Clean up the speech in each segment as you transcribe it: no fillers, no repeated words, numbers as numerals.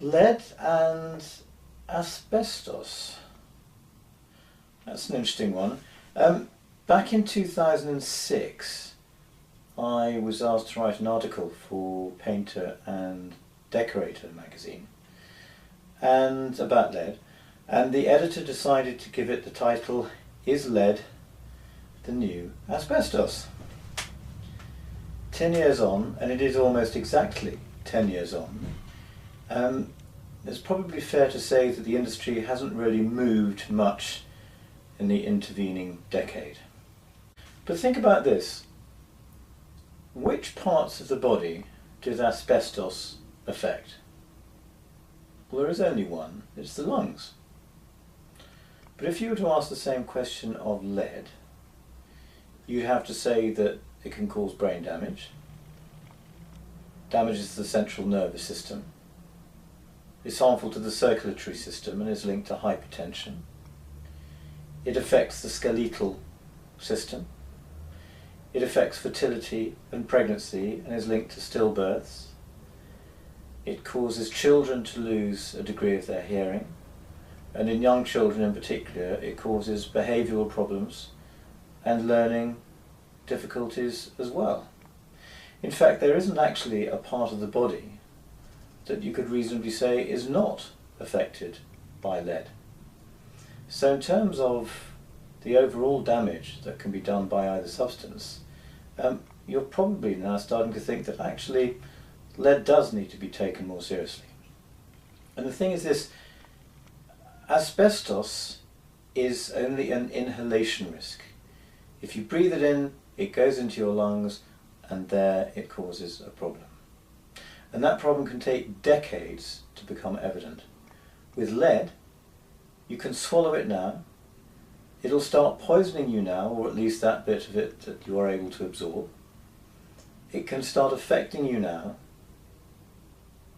Lead and asbestos. That's an interesting one. Back in 2006, I was asked to write an article for Painter and Decorator magazine and about lead, and the editor decided to give it the title, "Is Lead the New Asbestos?" 10 years on, and it is almost exactly 10 years on, it's probably fair to say that the industry hasn't really moved much in the intervening decade. But think about this. Which parts of the body does asbestos affect? Well, there is only one. It's the lungs. But if you were to ask the same question of lead, you'd have to say that it can cause brain damage, damages the central nervous system, is harmful to the circulatory system and is linked to hypertension. It affects the skeletal system. It affects fertility and pregnancy and is linked to stillbirths. It causes children to lose a degree of their hearing, and in young children in particular it causes behavioural problems and learning difficulties as well. In fact, there isn't actually a part of the body that you could reasonably say is not affected by lead. So in terms of the overall damage that can be done by either substance, you're probably now starting to think that actually lead does need to be taken more seriously. And the thing is this, asbestos is only an inhalation risk. If you breathe it in, it goes into your lungs, and there it causes a problem. And that problem can take decades to become evident. With lead, you can swallow it now, it'll start poisoning you now, or at least that bit of it that you are able to absorb. It can start affecting you now,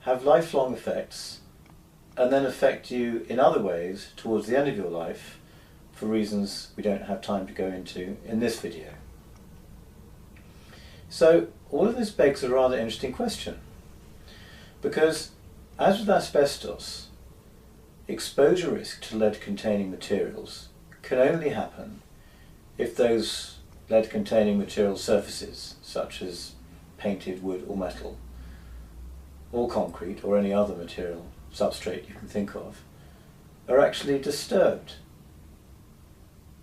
have lifelong effects, and then affect you in other ways towards the end of your life for reasons we don't have time to go into in this video. So all of this begs a rather interesting question, because as with asbestos, exposure risk to lead-containing materials can only happen if those lead-containing material surfaces, such as painted wood or metal, or concrete or any other material substrate you can think of, are actually disturbed.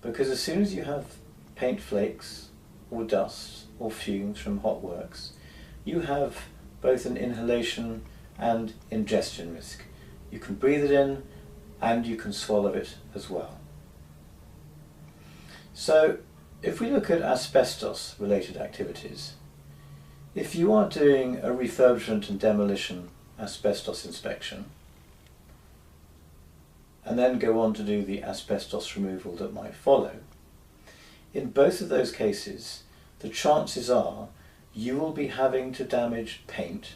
Because as soon as you have paint flakes or dust or fumes from hot works, you have both an inhalation and ingestion risk. You can breathe it in and you can swallow it as well. So if we look at asbestos related activities, if you are doing a refurbishment and demolition asbestos inspection and then go on to do the asbestos removal that might follow, in both of those cases the chances are you will be having to damage paint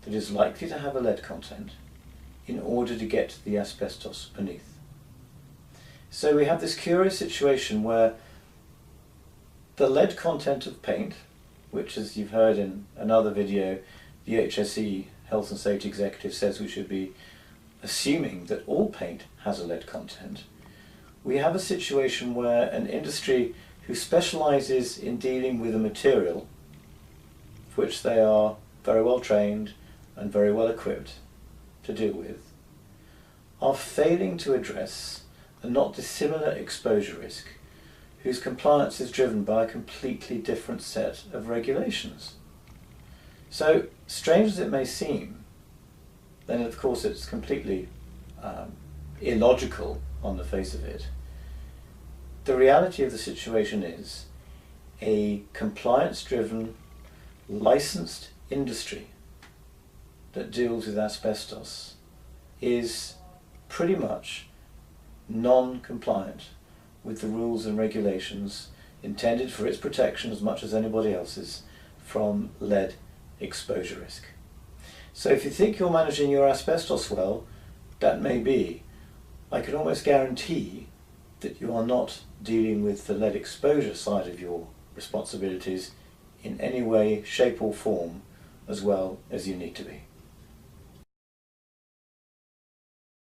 that is likely to have a lead content in order to get to the asbestos beneath. So we have this curious situation where the lead content of paint, which, as you've heard in another video, the HSE Health and Safety Executive says we should be assuming that all paint has a lead content. We have a situation where an industry who specialises in dealing with a material for which they are very well trained and very well equipped to deal with, are failing to address a not dissimilar exposure risk whose compliance is driven by a completely different set of regulations. So, strange as it may seem, then of course it's completely illogical on the face of it. The reality of the situation is a compliance-driven, licensed industry that deals with asbestos is pretty much non-compliant with the rules and regulations intended for its protection as much as anybody else's from lead exposure risk. So if you think you're managing your asbestos well, that may be. I can almost guarantee that you are not dealing with the lead exposure side of your responsibilities in any way, shape or form as well as you need to be.